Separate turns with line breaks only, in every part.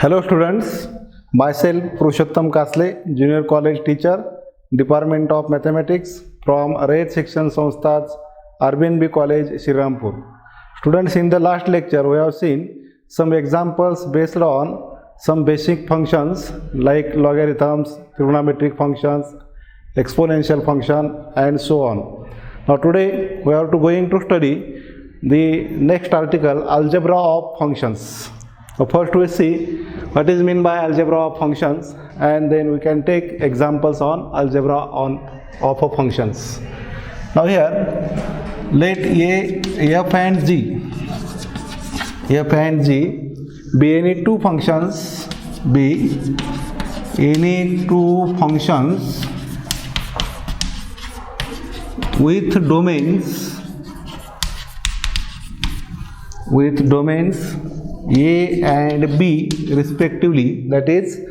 Hello students, myself Purushottam Kasle, Junior College Teacher, Department of Mathematics from RAID Section Samsthas, RBNB College, Shrirampur. Students, in the last lecture we have seen some examples based on some basic functions like logarithms, trigonometric functions, exponential function and so on. Now today we are going to study the next article, algebra of functions. So first we see what is meant by algebra of functions, and then we can take examples on algebra of functions. Now here let f and g be any two functions with domains a and b respectively. That is,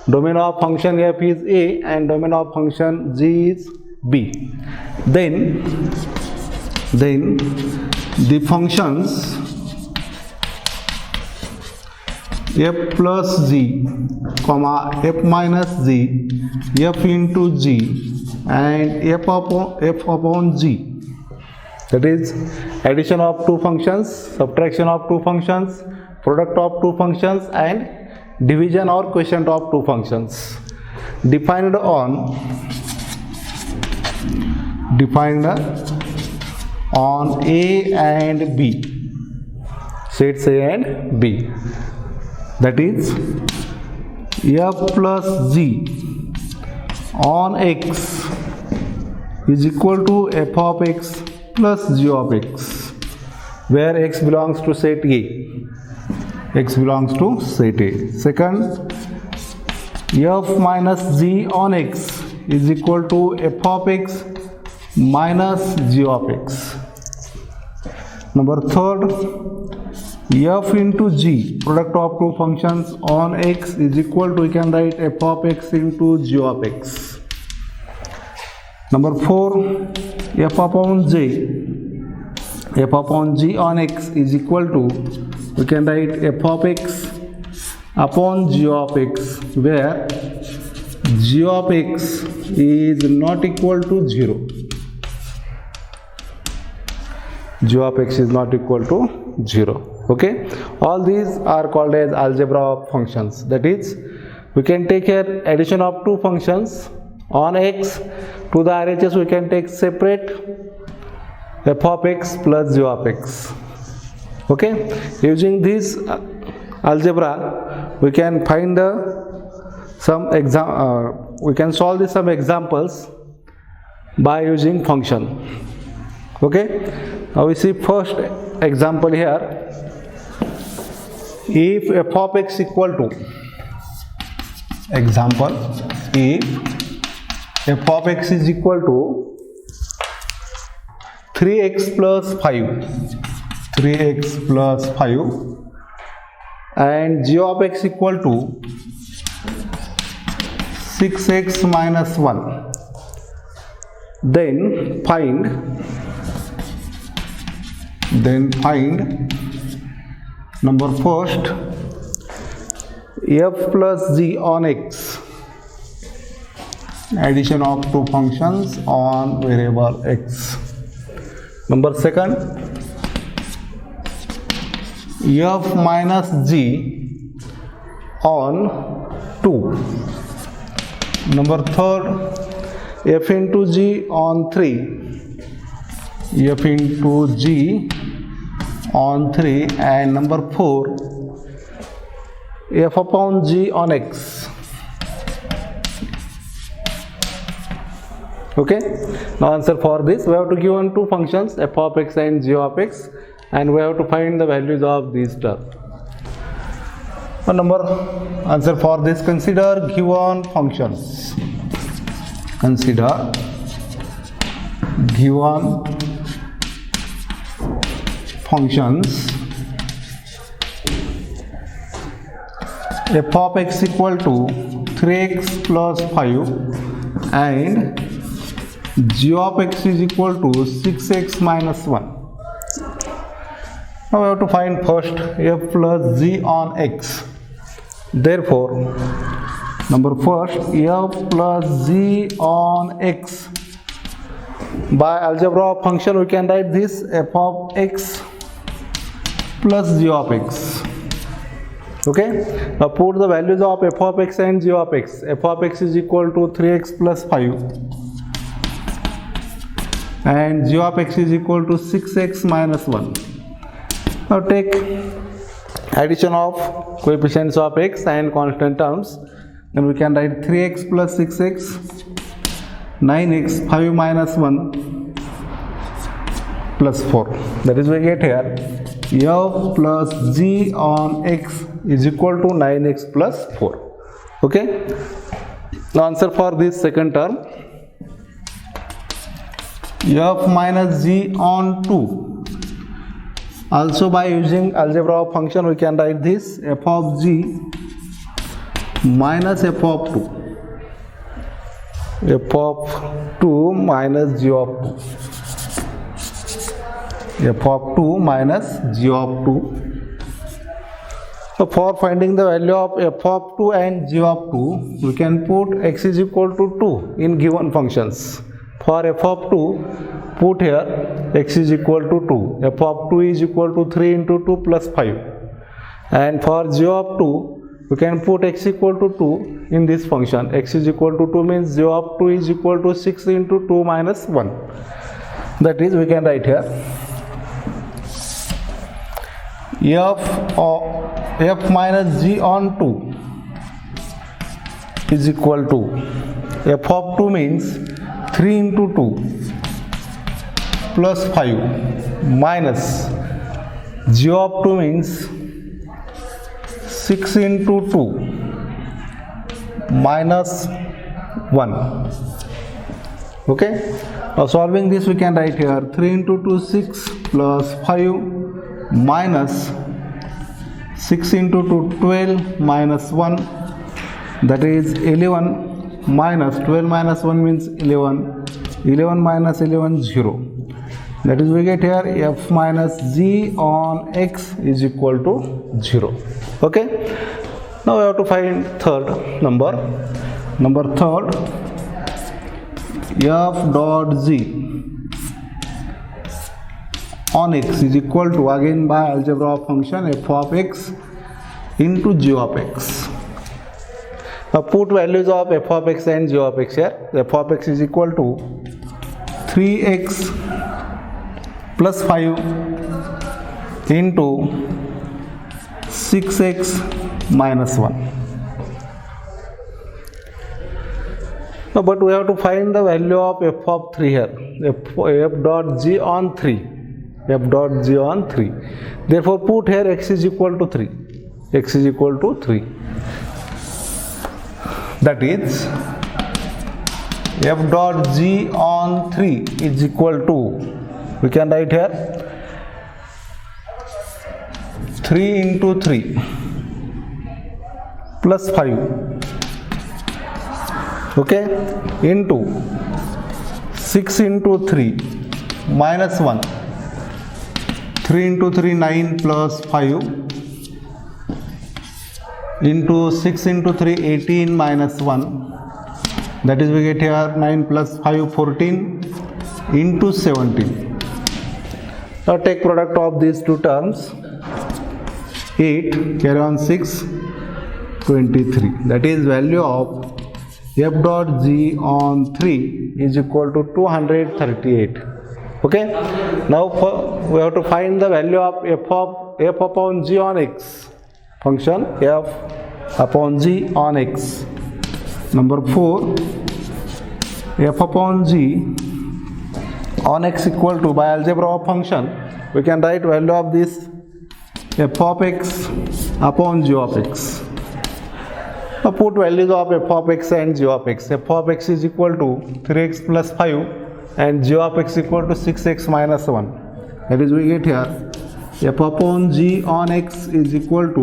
domain of function f is a and domain of function g is b. Then the functions f plus g, f minus g, f into g and f upon g. That is, addition of two functions, subtraction of two functions, product of two functions and division or quotient of two functions defined on a and b, sets a and b. That is, f plus g on x is equal to f of x plus g of x, where x belongs to set A. Second, f minus g on x is equal to f of x minus g of x. Number third, f into g, product of two functions on x, is equal to, we can write f of x into g of x. Number 4, f upon g on x is equal to, we can write f of x upon g of x, where g of x is not equal to 0. G of x is not equal to 0. Okay, all these are called as algebra of functions. That is, we can take here addition of two functions on x. To the RHS we can take separate f of x plus g of x. Okay, using this algebra we can find we can solve some examples by using function. Okay, now we see first example here. If f of x equal to, example, if f of x is equal to 3x plus 5 and g of x equal to 6x minus 1, then find number first, f plus g on x, addition of two functions on variable x. Number second, f minus g on 2. Number third, f into g on 3, f into g on 3, and number 4, f upon g on x. Okay, now answer for this, we have to give on two functions f of x and g of x, and we have to find the values of these terms. Answer for this, consider given functions. Consider given functions f of x equal to 3x plus 5 and g of x is equal to 6x minus 1. Now we have to find first f plus g on x. Therefore, number first, f plus g on x. By algebra of function, we can write this f of x plus g of x. Okay, now put the values of f of x and g of x. F of x is equal to 3x plus 5 and g of x is equal to 6x minus 1. Now take addition of coefficients of x and constant terms, then we can write 3x plus 6x, 9x, 5 minus 1 plus 4. That is, we get here f plus g on x is equal to 9x plus 4. Okay. Now answer for this second term, f minus g on 2. Also by using algebra of function, we can write this f of g minus f of 2. F of 2 minus g of 2. F of 2 minus g of 2. So for finding the value of f of 2 and g of 2, we can put x is equal to 2 in given functions. For f of 2, put here x is equal to 2. F of 2 is equal to 3 into 2 plus 5. And for g of 2, we can put x equal to 2 in this function. X is equal to 2 means g of 2 is equal to 6 into 2 minus 1. That is, we can write here f minus g on 2 is equal to f of 2 means 3 into 2 plus 5 minus g of 2 means 6 into 2 minus 1. Okay. Now solving this, we can write here 3 into 2 6 plus 5 minus 6 into 2 12 minus 1, that is 11 minus 12 minus 1 means 11. 11 minus 11 0. That is, we get here f minus g on x is equal to 0. Okay. Now we have to find third number. Number third, f dot g on x is equal to, again by algebra of function, f of x into g of x. Now put values of f of x and g of x here. F of x is equal to 3x plus 5 into 6x minus 1. Now, but we have to find the value of f of 3 here. F dot g on 3. F dot g on 3. Therefore, put here x is equal to 3. X is equal to 3. That is, f dot g on 3 is equal to, we can write here 3 into 3 plus 5, okay, into 6 into 3 minus 1. 3 into 3 9 plus 5 into 6 into 3 18 minus 1, that is, we get here 9 plus 5 14 into 17. Now take product of these two terms, 8 carry on 6 23, that is, value of f dot g on 3 is equal to 238. Okay. Now we have to find the value of f upon g on x. Function f upon g on x. Number 4, f upon g on x equal to, by algebra of function, we can write value of this f of x upon g of x. Now put values of f of x and g of x. F of x is equal to 3x plus 5 and g of x equal to 6x minus 1. That is, we get here f upon g on x is equal to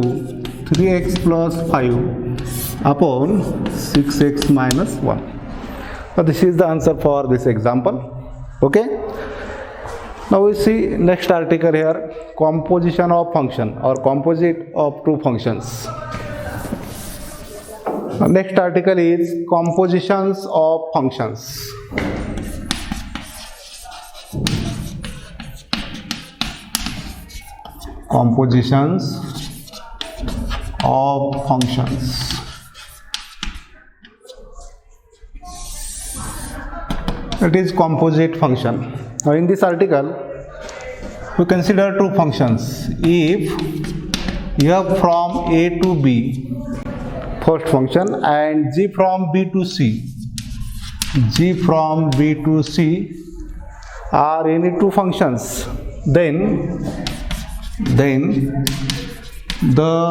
3x plus 5 upon 6x minus 1. So this is the answer for this example. Okay. Now we see next article here, composition of function or composite of two functions. Next article is compositions of functions. Compositions of functions. It is composite function. Now in this article, we consider two functions. If f from a to b, first function, and g from b to c, g from b to c are any two functions, then the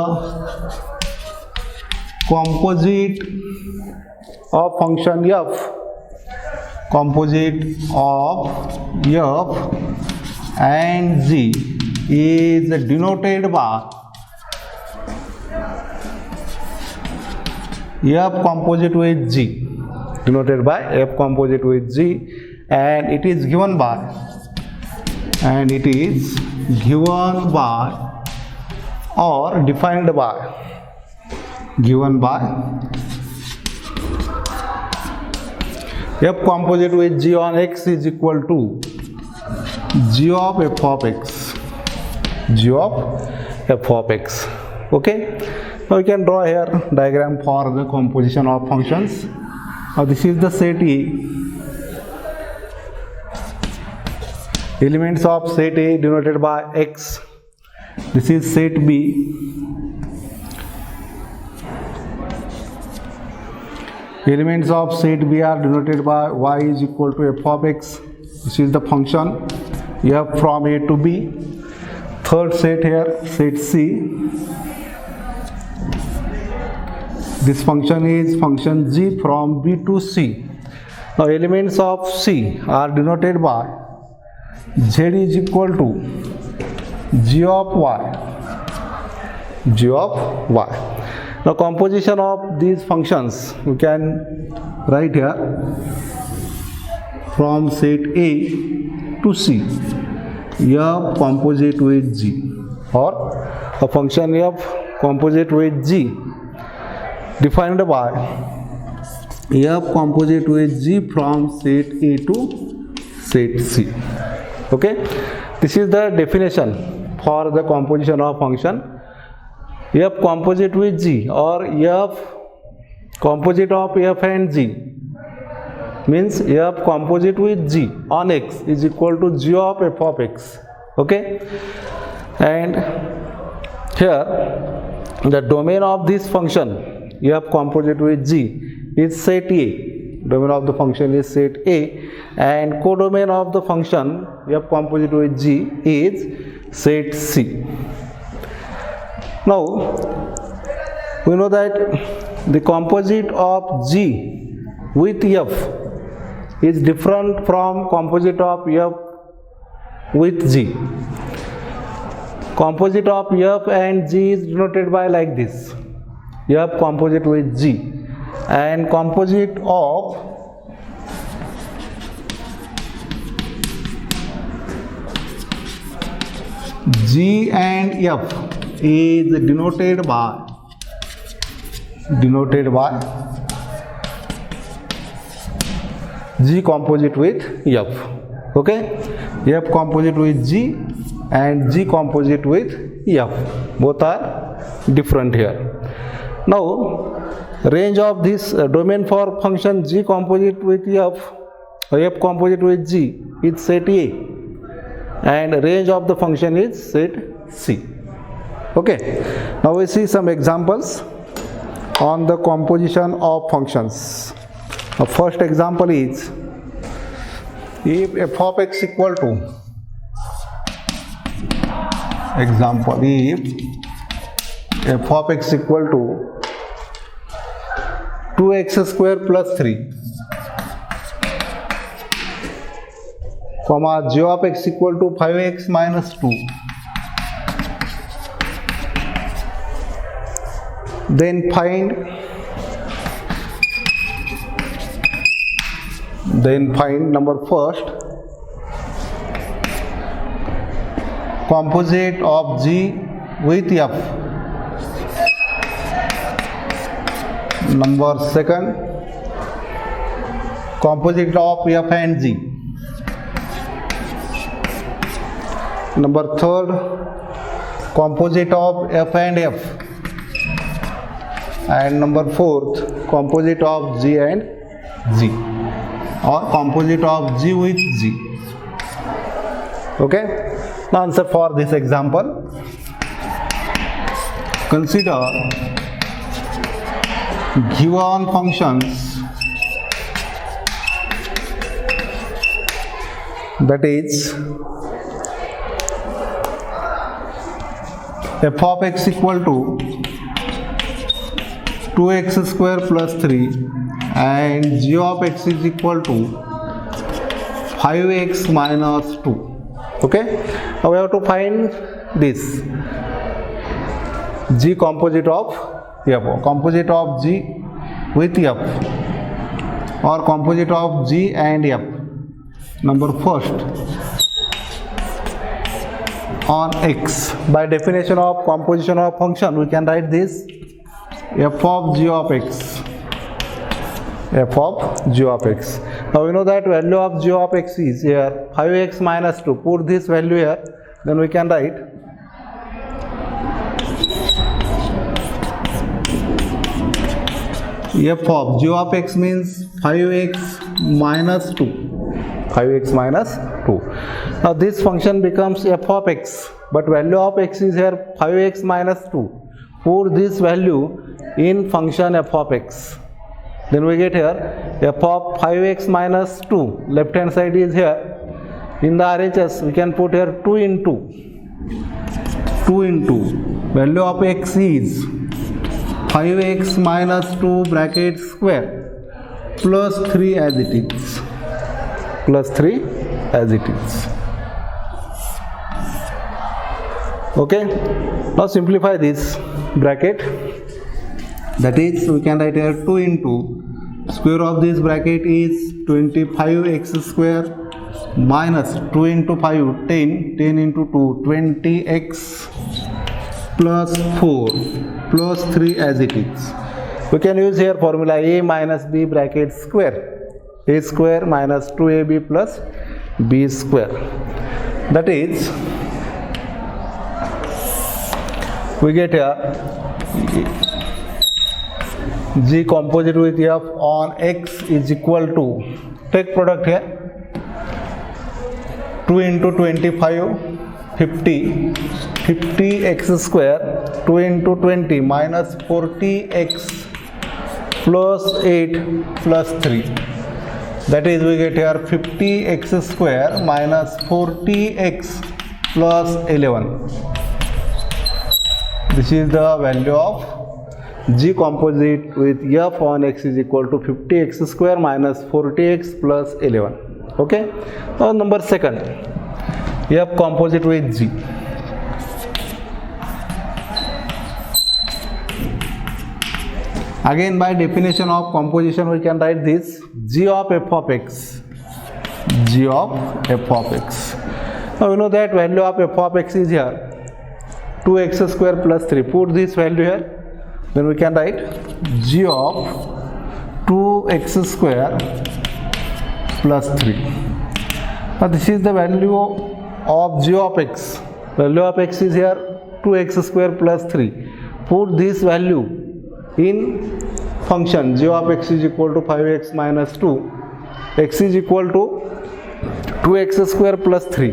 composite of function f, composite of f and g is denoted by f composite with g, denoted by f composite with g, and it is given by or defined by f composite with g on x is equal to g of f of x, okay. Now we can draw here diagram for the composition of functions. Now this is the set A. Elements of set A denoted by x. This is set B. Elements of set B are denoted by y is equal to f of x. This is the function f from A to B. Third set here, set C. This function is function g from B to C. Now elements of C are denoted by z is equal to g of y. Now composition of these functions we can write here from set A to C, f composite with g, or a function f composite with g defined by f composite with g from set A to set C. Okay, this is the definition for the composition of function f composite with g, or f composite of f and g means f composite with g on x is equal to g of f of x. Okay, and here the domain of this function f composite with g is set A. Domain of the function is set A, and codomain of the function f composite with g is set C. Now we know that the composite of g with f is different from composite of f with g. Composite of f and g is denoted by like this, f composite with g, and composite of g and f is denoted by g composite with f. Okay, f composite with g and g composite with f, both are different here. Now range of this domain for function g composite with f, f composite with g is set A, and range of the function is set C. Okay, now we see some examples on the composition of functions. The first example is if f of x equal to, example, if f of x equal to 2x square plus 3, comma g of x equal to 5x minus 2, then find number first, composite of g with f, Number second, composite of F and G. Number third, composite of F and F. And number fourth, composite of G and G, or composite of G with G. Okay, now answer for this example. Consider given functions, that is f of x equal to 2x square plus 3 and g of x is equal to 5x minus 2. Okay, now we have to find this g composite of f, composite of g with f, or composite of g and f. Number first, on x, by definition of composition of function, we can write this f of g of x, f of g of x. Now we know that value of g of x is here 5x minus 2. Put this value here, then we can write f of g of x means 5x minus 2, 5x minus 2. Now this function becomes f of x, but value of x is here 5x minus 2. Put this value in function f of x, then we get here f of 5x minus 2. Left hand side is here. In the RHS we can put here 2 into value of x is 5x minus 2 bracket square plus 3 as it is, plus 3 as it is. Okay, now simplify this bracket, that is we can write here 2 into square of this bracket is 25x square minus 2 into 5 10, 10 into 2 20x plus 4 plus 3 as it is. We can use here formula a minus b bracket square, a square minus 2ab plus b square, that is we get here g composite with f on x is equal to, take product here, 2 into 25 50, 50x square, 2 into 20 minus 40x plus 8 plus 3, that is we get here 50x square minus 40x plus 11. This is the value of g composite with f on x is equal to 50x square minus 40x plus 11. Okay, now number second, f composite with g. Again by definition of composition we can write this g of f of x, g of f of x. Now we know that value of f of x is here 2x square plus 3. Put this value here, then we can write g of 2x square plus 3. Now this is the value of g of x. Value of x is here 2x square plus 3. Put this value in function g of x is equal to 5x minus 2. X is equal to 2x square plus 3.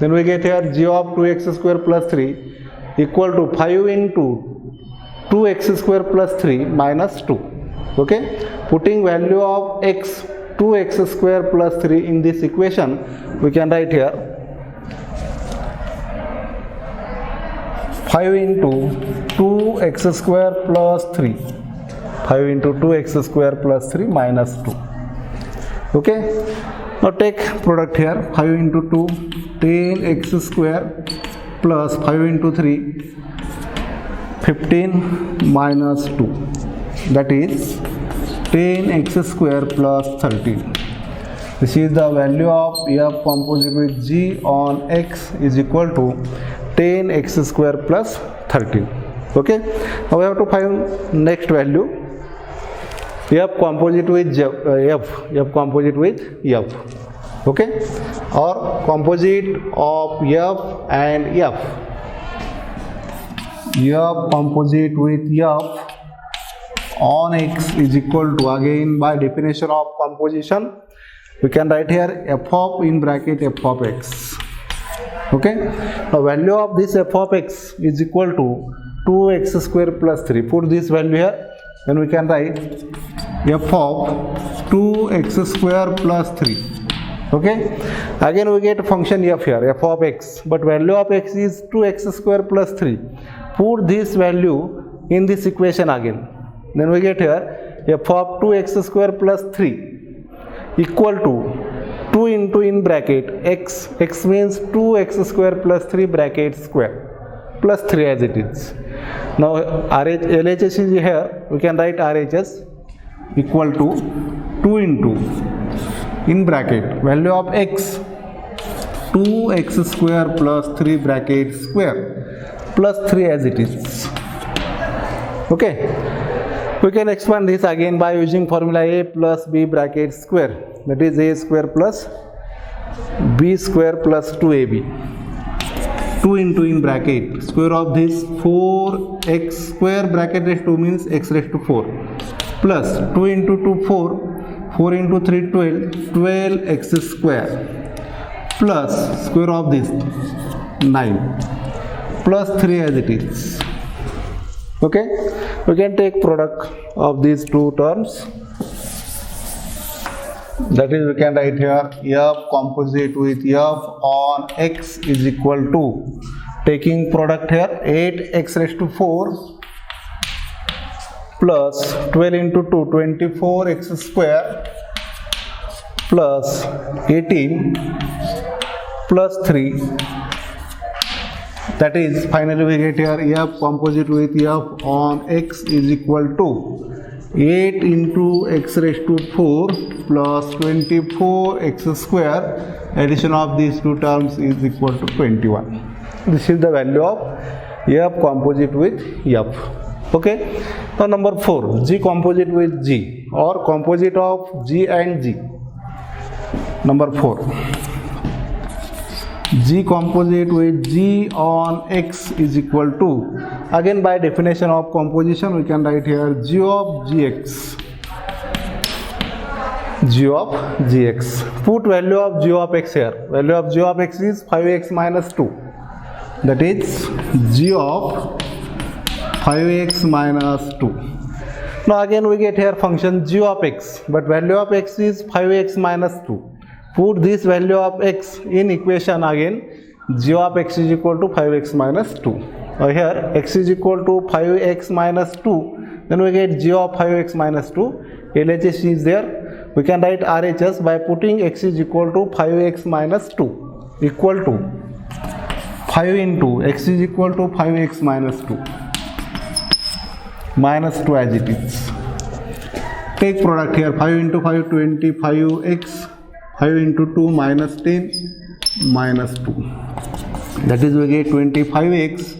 Then we get here g of 2x square plus 3 equal to 5 into 2x square plus 3 minus 2. Okay, putting value of x 2x square plus 3 in this equation, we can write here 5 into 2x square plus 3, 5 into 2x square plus 3 minus 2. Okay, now take product here, 5 into 2 10x square plus 5 into 3 15 minus 2, that is 10x square plus 13. This is the value of f composite with g on x is equal to 10x square plus 13. Okay, now we have to find next value F composite with F composite with F, okay, or composite of F and F composite with F on X is equal to, again by definition of composition we can write here f of in bracket f of x, okay. Now value of this f of x is equal to 2x square plus 3. Put this value here, then we can write f of 2x square plus 3, okay. Again we get function f here, f of x, but value of x is 2x square plus 3. Put this value in this equation again, then we get here f of 2x square plus 3 equal to 2 into in bracket x means 2x square plus 3 bracket square plus 3 as it is. Now LHS is here, we can write RHS equal to 2 into in bracket value of x 2x square plus 3 bracket square plus 3 as it is, okay. We can expand this again by using formula a plus b bracket square, that is a square plus b square plus 2ab. 2 into in bracket square of this 4x square bracket raised to 2 means x raised to 4 plus 2 into 2 4 into 3 12x square plus square of this 9 plus 3 as it is, okay. We can take product of these two terms, that is we can write here f composite with f on x is equal to, taking product here 8x raised to 4 plus 12 into 2 24x square plus 18 plus 3, that is finally we get here f composite with f on x is equal to 8 into x raised to 4 plus 24x square, addition of these two terms is equal to 21. This is the value of f composite with f, okay. Now number 4, g composite with g or composite of g and g. Number 4, g composite with g on x is equal to, again by definition of composition we can write here g of gx, put value of g of x here, value of g of x is 5x minus 2, that is g of 5x minus 2. Now again we get here function g of x, but value of x is 5x minus 2. Put this value of x in equation again, g of x is equal to 5x minus 2. Here x is equal to 5x minus 2, then we get g of 5x minus 2, LHS is there, we can write RHS by putting x is equal to 5x minus 2 equal to 5 into x is equal to 5x minus 2 minus 2 as it is. Take product here, 5 into 5 25x, 5 into 2 minus 10 minus 2, that is we get 25x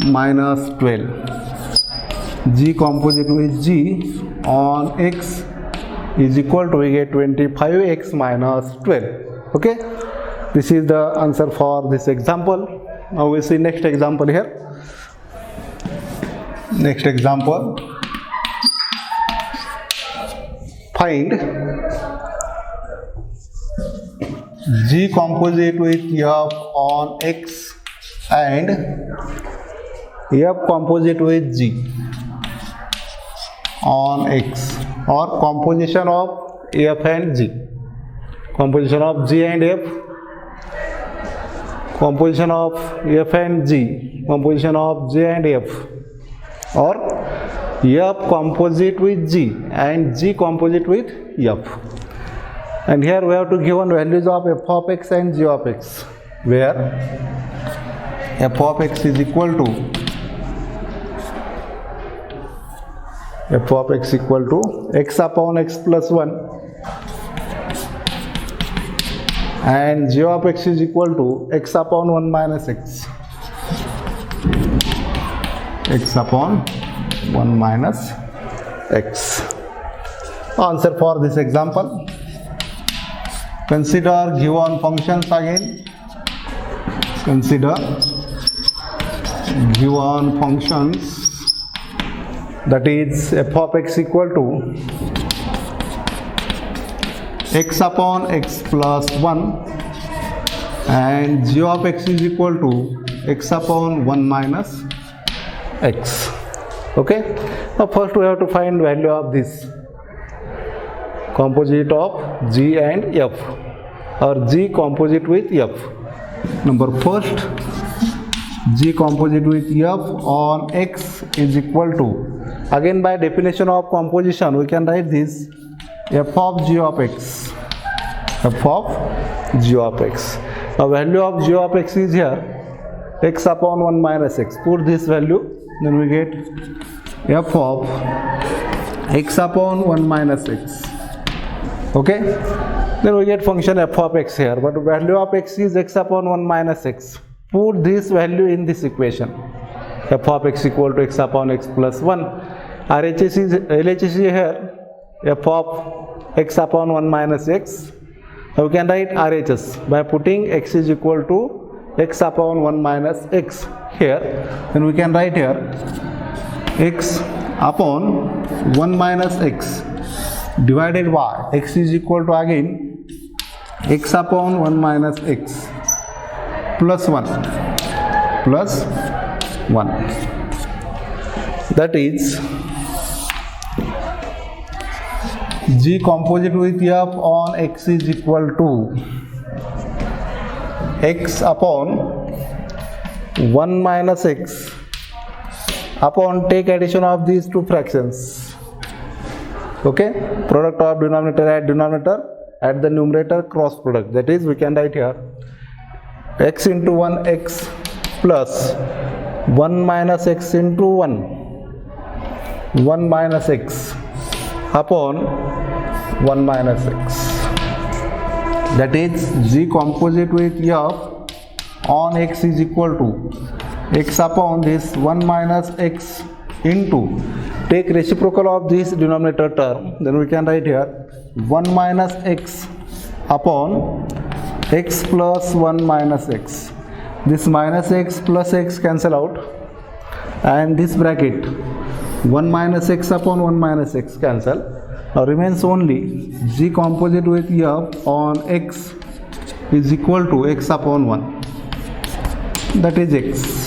minus 12. G composite with g on x is equal to, we get 25x minus 12, okay. This is the answer for this example. Now we see next example here. Next example, find g composite with f on x and f composite with g on x, or composition of f and g, composition of g and f, composition of f and g, composition of g and f, or f composite with g and g composite with f. And here we have to given values of f of x and g of x, where f of x is equal to x upon x plus 1 and g of x is equal to x upon 1 minus x, x upon 1 minus x, Answer for this example. Consider given functions again. Consider given functions, that is f of x equal to x upon x plus 1 and g of x is equal to x upon 1 minus x. Okay, now first we have to find value of this composite of g and f, or g composite with f. Number first, g composite with f on x is equal to, again by definition of composition we can write this f of g of x, f of g of x. Now value of g of x is here x upon 1 minus x. Put this value, then we get f of x upon 1 minus x. Okay, then we get function f of x here, but value of x is x upon 1 minus x. Put this value in this equation, f of x equal to x upon x plus 1. RHS is LHS here, f of x upon 1 minus x. Now we can write RHS by putting x is equal to x upon 1 minus x here. Then we can write here x upon 1 minus x divided by x is equal to again x upon 1 minus x plus 1 plus 1. That is g composite with f on x is equal to x upon 1 minus x upon take addition of these two fractions. Okay, product of denominator at denominator, at the numerator cross product, that is we can write here x into 1 x plus 1 minus x into 1 minus x upon 1 minus x. That is g composite with f on x is equal to x upon this 1 minus x into, take reciprocal of this denominator term, then we can write here 1 minus x upon x plus 1 minus x. This minus x plus x cancel out, and this bracket 1 minus x upon 1 minus x cancel. Now remains only g composite with f on x is equal to x upon 1, that is x.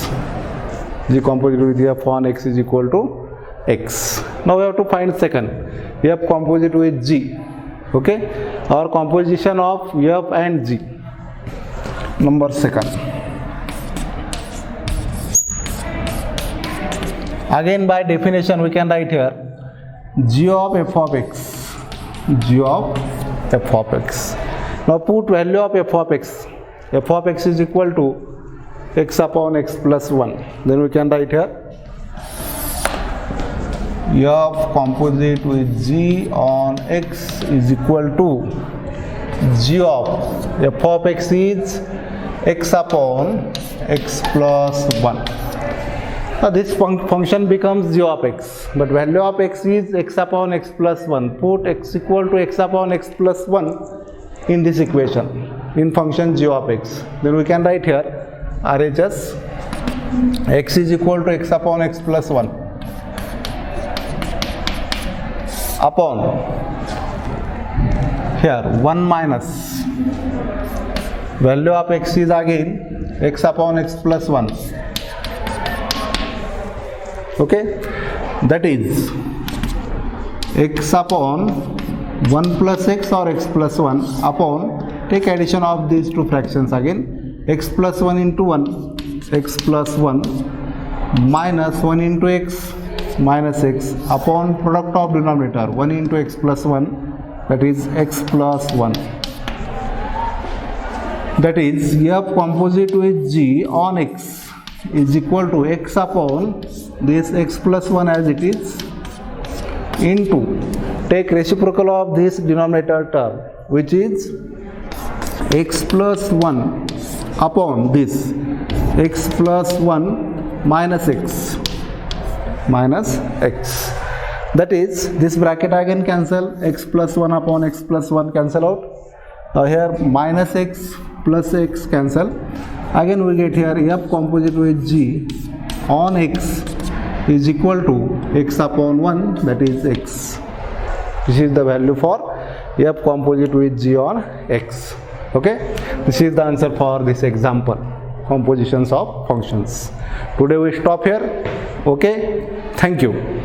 G composite with f on x is equal to x. Now we have to find second, f composite with g. Okay, our composition of f and g. Number second, again by definition we can write here g of f of x, g of f of x. Now put value of f of x. F of x is equal to x upon x plus 1. Then we can write here f composite with g on x is equal to g of f of x is x upon x plus 1. Now this function becomes g of x, but value of x is x upon x plus 1. Put x equal to x upon x plus 1 in this equation, in function g of x. Then we can write here RHS x is equal to x upon x plus 1 upon here 1 minus value of x is again x upon x plus 1. Okay, that is x upon 1 plus x or x plus 1 upon, take addition of these two fractions again, x plus 1 into 1, x plus 1 minus 1 into x minus x upon product of denominator 1 into x plus 1, that is x plus 1. That is f composite with g on x is equal to x upon this x plus 1 as it is into, take reciprocal of this denominator term which is x plus 1 upon this x plus 1 minus x minus x. That is, this bracket again cancel, x plus 1 upon x plus 1 cancel out. Here minus x plus x cancel. Again we get here f composite with g on x is equal to x upon 1, that is x. This is the value for f composite with g on x. Okay, this is the answer for this example, compositions of functions. Today we stop here. Okay, thank you.